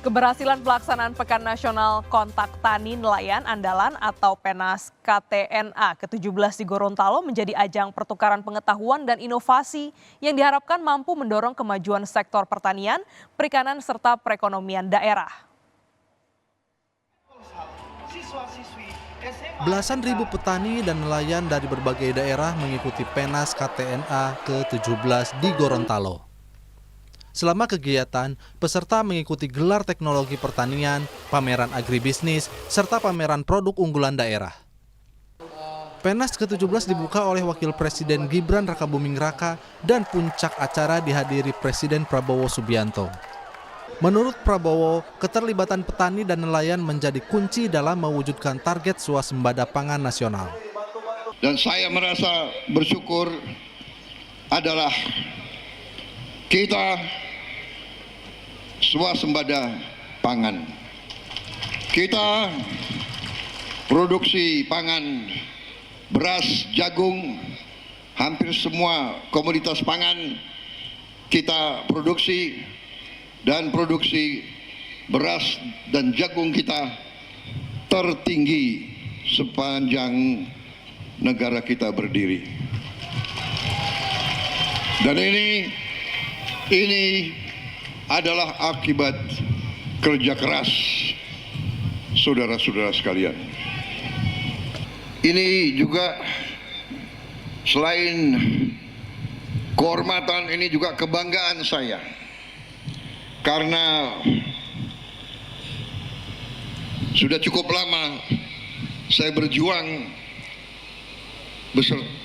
Keberhasilan pelaksanaan Pekan Nasional Kontak Tani Nelayan Andalan atau PENAS KTNA ke-17 di Gorontalo menjadi ajang pertukaran pengetahuan dan inovasi yang diharapkan mampu mendorong kemajuan sektor pertanian, perikanan, serta perekonomian daerah. Belasan ribu petani dan nelayan dari berbagai daerah mengikuti PENAS KTNA ke-17 di Gorontalo. Selama kegiatan, peserta mengikuti gelar teknologi pertanian, pameran agribisnis, serta pameran produk unggulan daerah. PENAS ke-17 dibuka oleh Wakil Presiden Gibran Rakabuming Raka dan puncak acara dihadiri Presiden Prabowo Subianto. Menurut Prabowo, keterlibatan petani dan nelayan menjadi kunci dalam mewujudkan target swasembada pangan nasional. Dan saya merasa bersyukur adalah kita swasembada pangan. Kita produksi pangan, beras, jagung, hampir semua komoditas pangan kita produksi, dan produksi beras dan jagung kita tertinggi sepanjang negara kita berdiri. Dan ini adalah akibat kerja keras saudara-saudara sekalian. Ini juga selain kehormatan, ini juga kebanggaan saya. Karena sudah cukup lama saya berjuang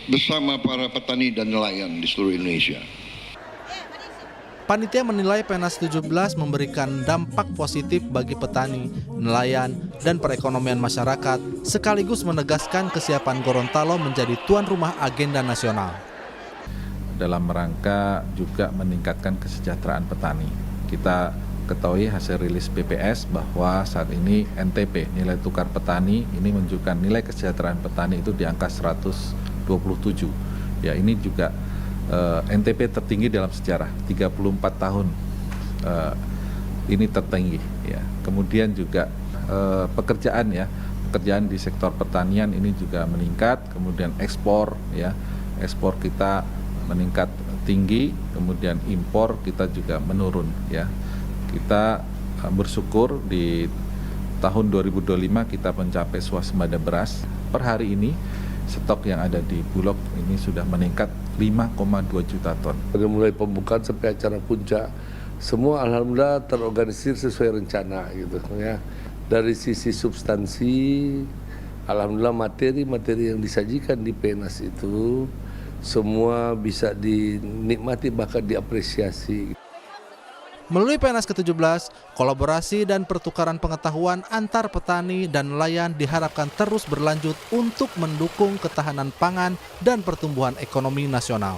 bersama para petani dan nelayan di seluruh Indonesia. Panitia menilai PENAS 17 memberikan dampak positif bagi petani, nelayan, dan perekonomian masyarakat, sekaligus menegaskan kesiapan Gorontalo menjadi tuan rumah agenda nasional. Dalam rangka juga meningkatkan kesejahteraan petani. Kita ketahui hasil rilis BPS bahwa saat ini NTP, nilai tukar petani, ini menunjukkan nilai kesejahteraan petani itu di angka 127. Ya, ini juga NTP tertinggi dalam sejarah, 34 tahun ini tertinggi. Ya. Kemudian juga pekerjaan di sektor pertanian ini juga meningkat, kemudian ekspor kita meningkat tinggi, kemudian impor kita juga menurun. Ya. Kita bersyukur di tahun 2025 kita mencapai swasembada beras. Per hari ini stok yang ada di Bulog ini sudah meningkat 5,2 juta ton. Dari mulai pembukaan sampai acara puncak, semua alhamdulillah terorganisir sesuai rencana gitu ya. Dari sisi substansi, alhamdulillah materi-materi yang disajikan di PENAS itu semua bisa dinikmati bahkan diapresiasi. Melalui PENAS ke-17, kolaborasi dan pertukaran pengetahuan antar petani dan nelayan diharapkan terus berlanjut untuk mendukung ketahanan pangan dan pertumbuhan ekonomi nasional.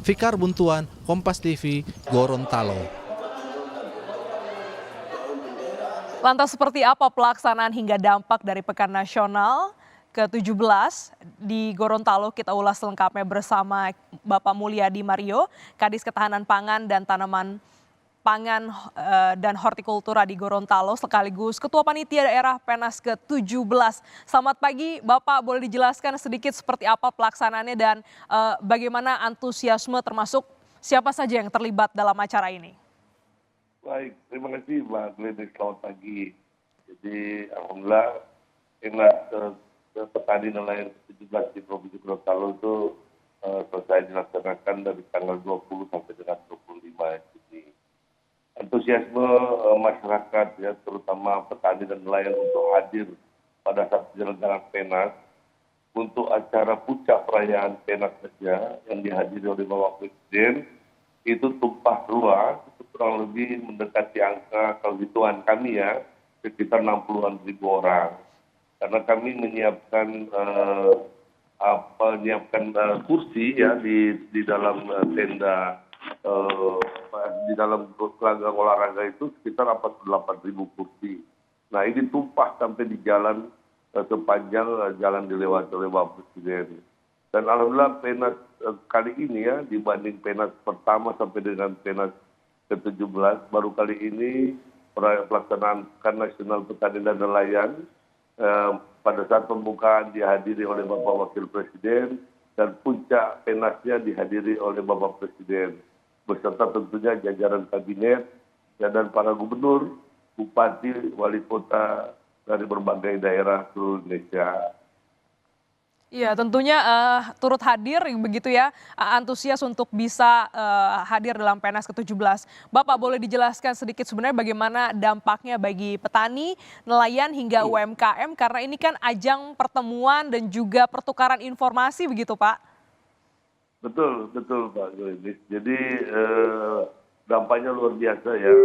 Fikar Buntuan, Kompas TV, Gorontalo. Lantas seperti apa pelaksanaan hingga dampak dari Pekan Nasional ke-17 di Gorontalo? Kita ulas selengkapnya bersama Bapak Mulyadi Mario, Kadis Ketahanan Pangan dan Tanaman Pangan dan Hortikultura di Gorontalo, sekaligus Ketua Panitia Daerah PENAS ke-17. Selamat pagi Bapak, boleh dijelaskan sedikit seperti apa pelaksanaannya dan bagaimana antusiasme termasuk siapa saja yang terlibat dalam acara ini? Baik, terima kasih Mbak Glenis, selamat pagi. Jadi alhamdulillah PENAS petani nelayan 17 di Provinsi Gorontalo itu selesai dilaksanakan dari tanggal 20 sampai dengan 25 Juni. Antusiasme masyarakat ya, terutama petani dan nelayan untuk hadir pada saat penyelenggaraan PENAS untuk acara puncak perayaan PENAS saja yang dihadiri oleh Bapak Presiden itu tumpah ruah, itu kurang lebih mendekati angka, kalau hitungan kami ya, sekitar 60-an ribu orang. Karena kami menyiapkan kursi ya di dalam tenda di dalam gelanggang olahraga itu sekitar 48.000 kursi. Nah ini tumpah sampai di jalan sepanjang jalan dilewati oleh Bapak Presiden. Dan alhamdulillah PENAS kali ini ya dibanding PENAS pertama sampai dengan PENAS ke-17 baru kali ini pelaksanaan Pekan Nasional Petani dan Nelayan pada saat pembukaan dihadiri oleh Bapak Wakil Presiden dan puncak penasnya dihadiri oleh Bapak Presiden beserta tentunya jajaran kabinet dan para gubernur, bupati, wali kota dari berbagai daerah seluruh Indonesia. Iya, tentunya turut hadir begitu ya, antusias untuk bisa hadir dalam PENAS ke-17. Bapak boleh dijelaskan sedikit sebenarnya bagaimana dampaknya bagi petani, nelayan hingga UMKM karena ini kan ajang pertemuan dan juga pertukaran informasi begitu Pak? Betul, betul Pak Glenis. Jadi dampaknya luar biasa ya.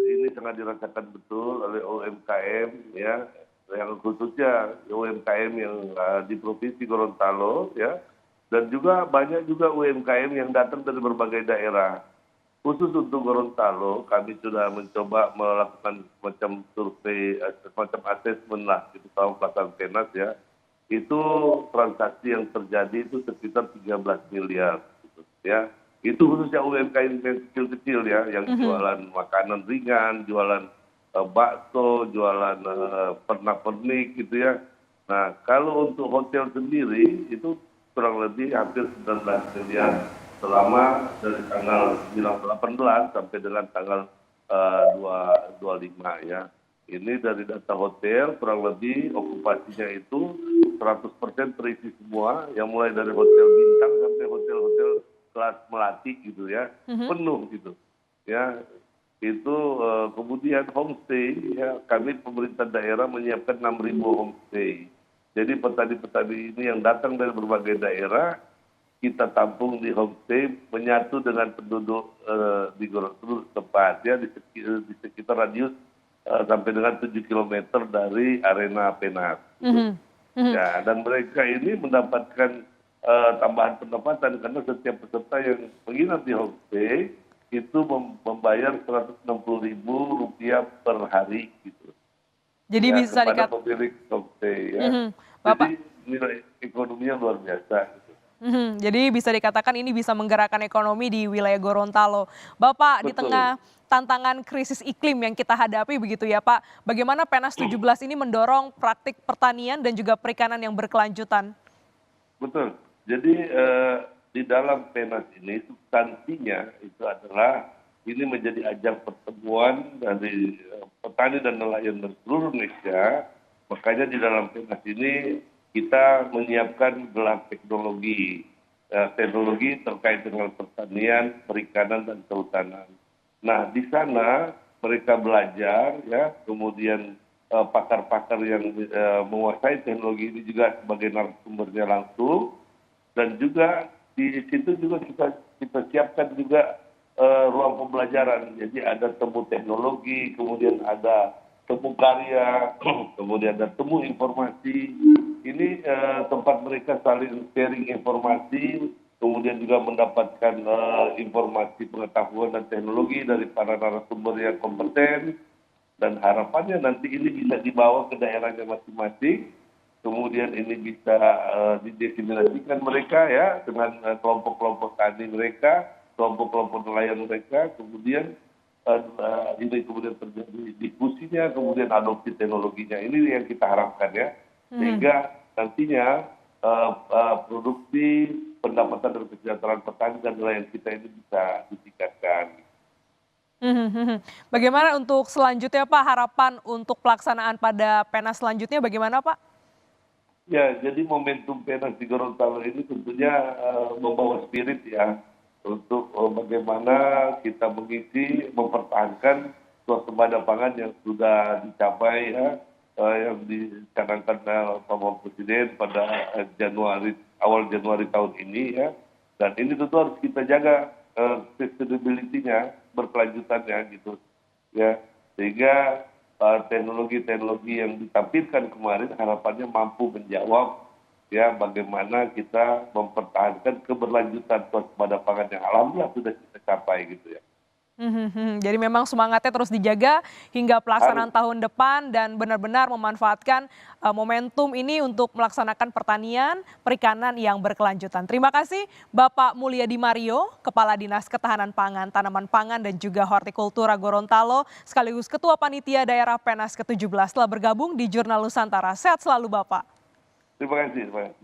Ini sangat dirasakan betul oleh UMKM ya, yang khususnya UMKM yang di Provinsi Gorontalo ya, dan juga banyak juga UMKM yang datang dari berbagai daerah. Khusus untuk Gorontalo, kami sudah mencoba melakukan semacam survei, semacam asesmen lah, gitu, tahun pelaksanaan PENAS ya. Itu transaksi yang terjadi itu sekitar 13 miliar, gitu, ya. Itu khususnya UMKM yang kecil-kecil ya, yang jualan makanan ringan, jualan bakso, jualan pernak-pernik gitu ya. Nah, kalau untuk hotel sendiri itu kurang lebih hampir 19 miliar selama dari tanggal 18 sampai dengan tanggal 25 ya. Ini dari data hotel kurang lebih okupasinya itu 100% terisi semua, yang mulai dari hotel bintang sampai hotel-hotel kelas melati gitu ya, penuh gitu ya. Itu kemudian homestay ya, kami pemerintah daerah menyiapkan 6.000 homestay. Jadi petani-petani ini yang datang dari berbagai daerah kita tampung di homestay, menyatu dengan penduduk di Gorontalo tempat ya, di sekitar radius sampai dengan 7 km dari arena PENAS. Ya, dan mereka ini mendapatkan tambahan pendapatan karena setiap peserta yang menginap di homestay itu membayar Rp160.000 per hari gitu. Jadi ya, bisa kepada pemilik homestay ya. Bapak. Jadi nilai ekonominya luar biasa. Gitu. Jadi bisa dikatakan ini bisa menggerakkan ekonomi di wilayah Gorontalo. Bapak, di Betul. tengah tantangan krisis iklim yang kita hadapi begitu ya Pak, bagaimana PENAS 17 ini mendorong praktik pertanian dan juga perikanan yang berkelanjutan? Betul. Jadi di dalam PENAS ini substansinya itu adalah ini menjadi ajang pertemuan dari petani dan nelayan dari seluruh Indonesia. Makanya di dalam PENAS ini kita menyiapkan gelar teknologi terkait dengan pertanian, perikanan dan kehutanan. Nah, di sana mereka belajar ya, kemudian pakar-pakar yang menguasai teknologi ini juga sebagai narasumbernya langsung, dan juga di situ juga kita siapkan juga ruang pembelajaran. Jadi ada temu teknologi, kemudian ada temu karya, kemudian ada temu informasi. Ini tempat mereka saling sharing informasi, kemudian juga mendapatkan informasi pengetahuan dan teknologi dari para narasumber yang kompeten, dan harapannya nanti ini bisa dibawa ke daerahnya masing-masing, kemudian ini bisa didesimulasikan mereka ya dengan kelompok-kelompok tani mereka, kelompok-kelompok nelayan mereka, kemudian ini kemudian terjadi diskusinya, kemudian adopsi teknologinya. Ini yang kita harapkan ya, sehingga nantinya produksi, pendapatan dan kesejahteraan petani dan nelayan kita ini bisa ditingkatkan. Bagaimana untuk selanjutnya Pak, harapan untuk pelaksanaan pada PENAS selanjutnya bagaimana Pak? Ya, jadi momentum PENAS di Gorontalo ini tentunya membawa spirit ya, untuk bagaimana kita mengisi, mempertahankan swasembada pangan yang sudah dicapai ya, yang dicanangkan Bapak Presiden pada awal Januari tahun ini ya, dan ini tentu harus kita jaga sustainability-nya, berkelanjutannya gitu ya, sehingga teknologi-teknologi yang ditampilkan kemarin harapannya mampu menjawab ya bagaimana kita mempertahankan keberlanjutan swasembada pangan yang alhamdulillah sudah kita capai gitu ya. Jadi memang semangatnya terus dijaga hingga pelaksanaan tahun depan dan benar-benar memanfaatkan momentum ini untuk melaksanakan pertanian, perikanan yang berkelanjutan. Terima kasih Bapak Mulyadi Mario, Kepala Dinas Ketahanan Pangan, Tanaman Pangan dan juga Hortikultura Gorontalo, sekaligus Ketua Panitia Daerah PENAS ke-17 telah bergabung di Jurnal Nusantara. Sehat selalu Bapak. Terima kasih.